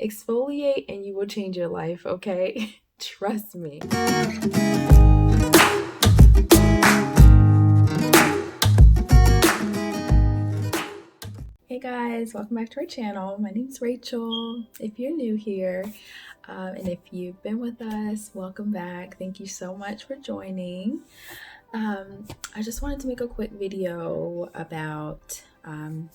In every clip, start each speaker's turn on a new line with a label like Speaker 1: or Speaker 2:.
Speaker 1: Exfoliate and you will change your life, okay? Trust me. Hey guys, welcome back to our channel. My name's Rachel. If you're new here, and if you've been with us, welcome back. Thank you so much for joining. I just wanted to make a quick video about 10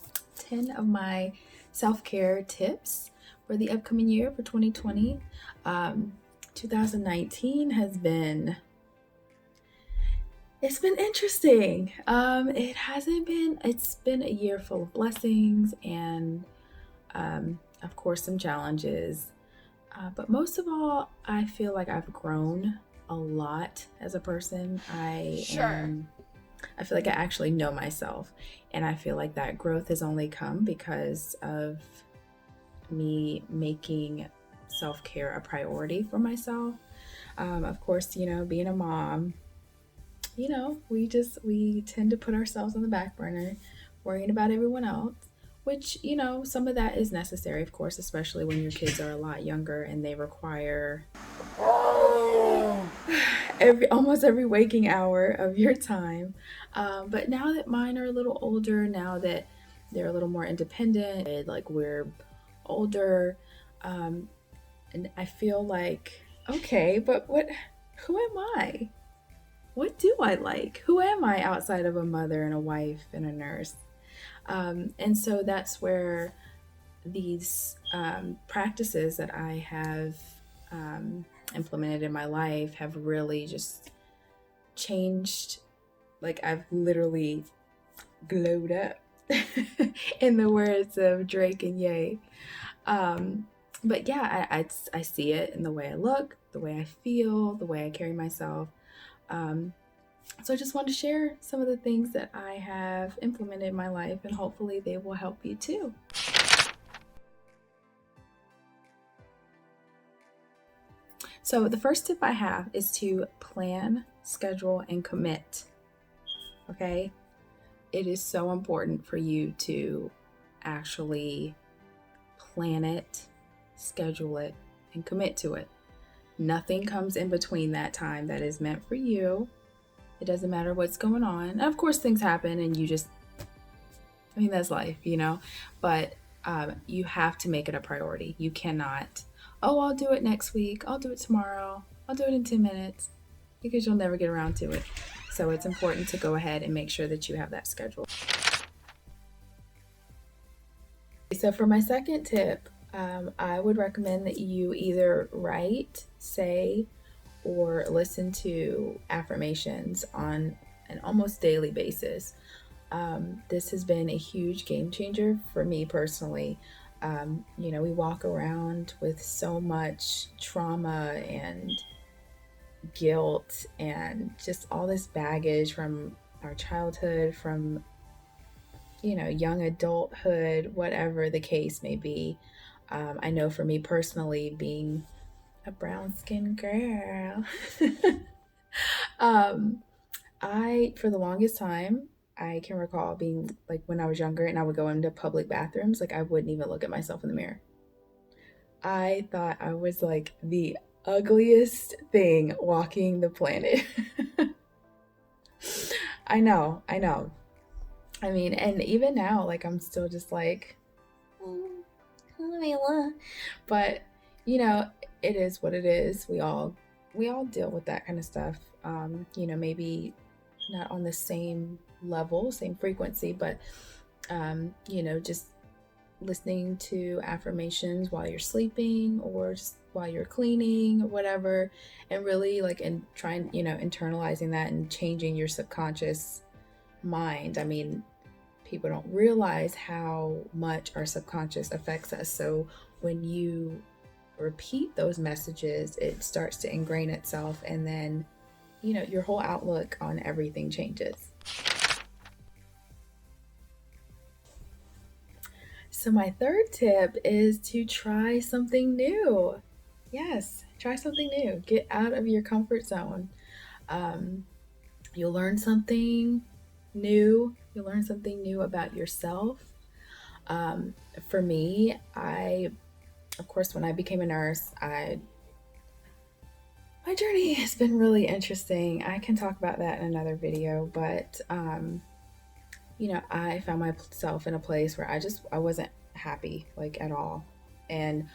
Speaker 1: of my self-care tips for the upcoming year for 2020. 2019 it's been interesting. It's been a year full of blessings and of course some challenges. But most of all, I feel like I've grown a lot as a person. I feel like I actually know myself, and I feel like that growth has only come because of me making self-care a priority for myself. Of course, being a mom, we tend to put ourselves on the back burner, worrying about everyone else, which, some of that is necessary, of course, especially when your kids are a lot younger and they require almost every waking hour of your time. But now that mine are a little older, now that they're a little more independent, like we're older, and I feel like, okay, but who am I? What do I like? Who am I outside of a mother and a wife and a nurse? And so that's where these practices that I have implemented in my life have really just changed. Like, I've literally glowed up, in the words of Drake and Ye. But yeah, I see it in the way I look, the way I feel, the way I carry myself. So I just wanted to share some of the things that I have implemented in my life, and hopefully they will help you too. So the first tip I have is to plan, schedule, and commit. Okay? It is so important for you to actually plan it, schedule it, and commit to it. Nothing comes in between that time that is meant for you. It doesn't matter what's going on. And of course, things happen and that's life, but you have to make it a priority. You cannot, I'll do it next week. I'll do it tomorrow. I'll do it in 10 minutes, because you'll never get around to it. So it's important to go ahead and make sure that you have that schedule. So for my second tip, I would recommend that you either write, say, or listen to affirmations on an almost daily basis. This has been a huge game changer for me personally. We walk around with so much trauma and guilt and just all this baggage from our childhood, from young adulthood, whatever the case may be. I know for me personally, being a brown skinned girl, for the longest time, I can recall being like, when I was younger and I would go into public bathrooms, like I wouldn't even look at myself in the mirror. I thought I was like the ugliest thing walking the planet. I know. I mean, and even now, like, I'm still just like, but it is what it is. We all deal with that kind of stuff. Maybe not on the same level, same frequency, but just listening to affirmations while you're sleeping or just while you're cleaning or whatever, and really trying, internalizing that and changing your subconscious mind. I mean, people don't realize how much our subconscious affects us. So when you repeat those messages, it starts to ingrain itself, and then your whole outlook on everything changes. So my third tip is to try something new. Yes, try something new. Get out of your comfort zone. You'll learn something new. You'll learn something new about yourself. For me, I Of course, when I became a nurse, I my journey has been really interesting. I can talk about that in another video, but I found myself in a place where I wasn't happy like at all. And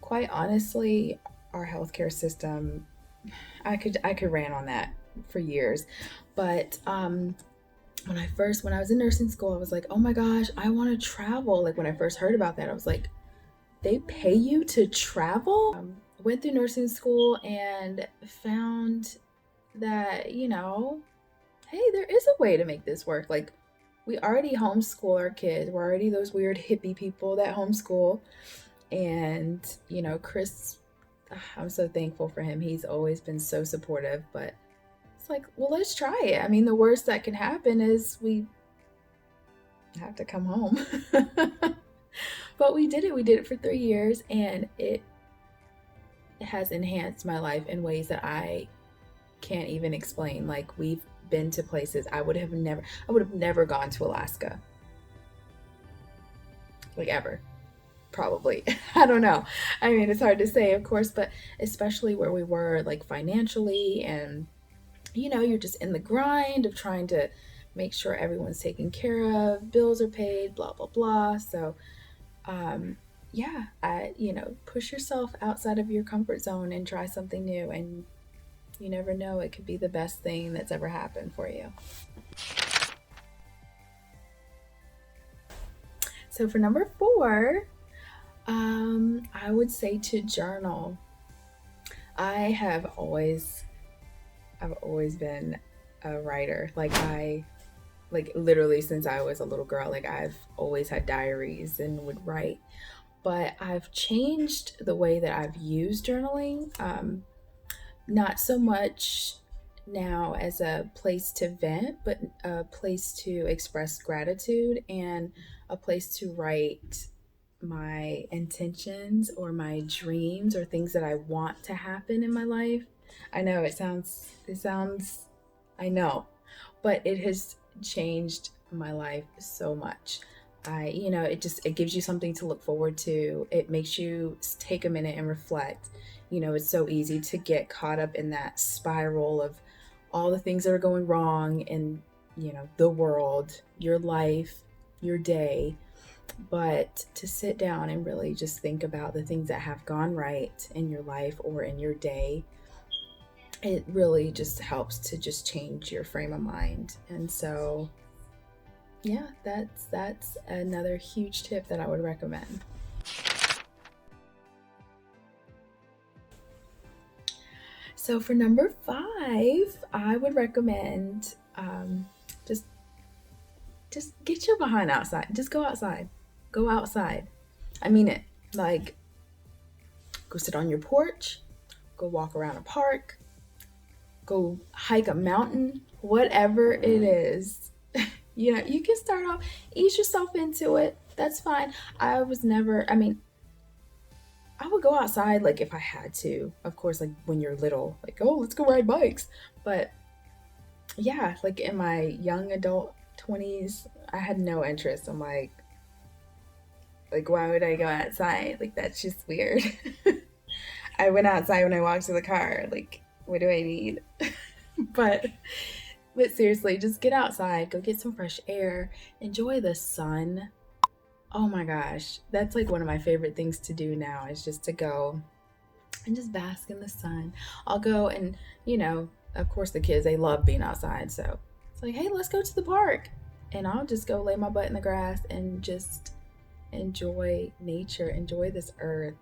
Speaker 1: quite honestly, our healthcare system, I could rant on that for years. But when I was in nursing school, I was like, "Oh my gosh, I want to travel." Like when I first heard about that, I was like, "They pay you to travel?" Went through nursing school and found that, hey, there is a way to make this work. Like, we already homeschool our kids. We're already those weird hippie people that homeschool. And, Chris, I'm so thankful for him. He's always been so supportive. But it's like, well, let's try it. I mean, the worst that can happen is we have to come home. But we did it. We did it for 3 years, and it has enhanced my life in ways that I can't even explain. Like, we've been to places I would have never gone to Alaska. Like, ever. Probably. I don't know. I mean, it's hard to say, of course, but especially where we were, like, financially, and you're just in the grind of trying to make sure everyone's taken care of, bills are paid, blah blah blah. So yeah, push yourself outside of your comfort zone and try something new, and you never know, it could be the best thing that's ever happened for you. So for number 4, I would say to journal. I've always been a writer. Like literally since I was a little girl, like I've always had diaries and would write. But I've changed the way that I've used journaling. Not so much now as a place to vent, but a place to express gratitude and a place to write my intentions or my dreams or things that I want to happen in my life. I know I know, but it has changed my life so much. It gives you something to look forward to. It makes you take a minute and reflect. It's so easy to get caught up in that spiral of all the things that are going wrong in, the world, your life, your day. But to sit down and really just think about the things that have gone right in your life or in your day, it really just helps to just change your frame of mind. And so, yeah, that's another huge tip that I would recommend. So for number 5, I would recommend just get your behind outside. Just go outside. Go outside. I mean it. Like, go sit on your porch, go walk around a park, go hike a mountain, whatever it is. You can start off, ease yourself into it. That's fine. I would go outside like if I had to. Of course, like when you're little, like, oh, let's go ride bikes. But yeah, like in my young adult 20s, I had no interest. I'm like, why would I go outside? Like, that's just weird. I went outside when I walked to the car. Like, what do I need? but but seriously, just get outside, go get some fresh air, enjoy the sun. Oh my gosh, that's like one of my favorite things to do now, is just to go and just bask in the sun. I'll go and, of course the kids, they love being outside. So it's like, hey, let's go to the park. And I'll just go lay my butt in the grass and just enjoy nature, enjoy this earth.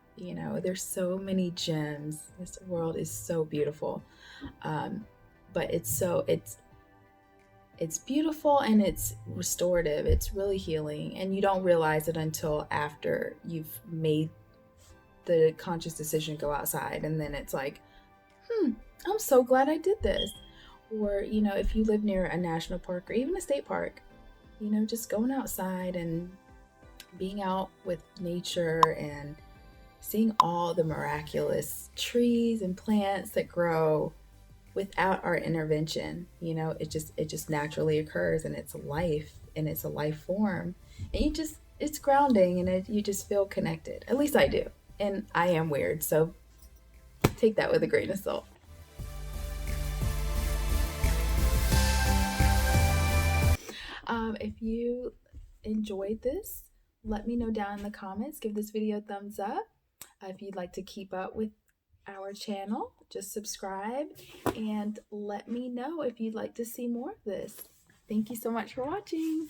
Speaker 1: There's so many gems. This world is so beautiful. But it's beautiful and it's restorative. It's really healing. And you don't realize it until after you've made the conscious decision to go outside. And then it's like, I'm so glad I did this. Or, if you live near a national park or even a state park, just going outside and being out with nature and seeing all the miraculous trees and plants that grow without our intervention. It just naturally occurs, and it's life, and it's a life form, and it's grounding, and you just feel connected. At least I do. And I am weird, so take that with a grain of salt. If you enjoyed this, let me know down in the comments. Give this video a thumbs up. If you'd like to keep up with our channel, just subscribe and let me know if you'd like to see more of this. Thank you so much for watching.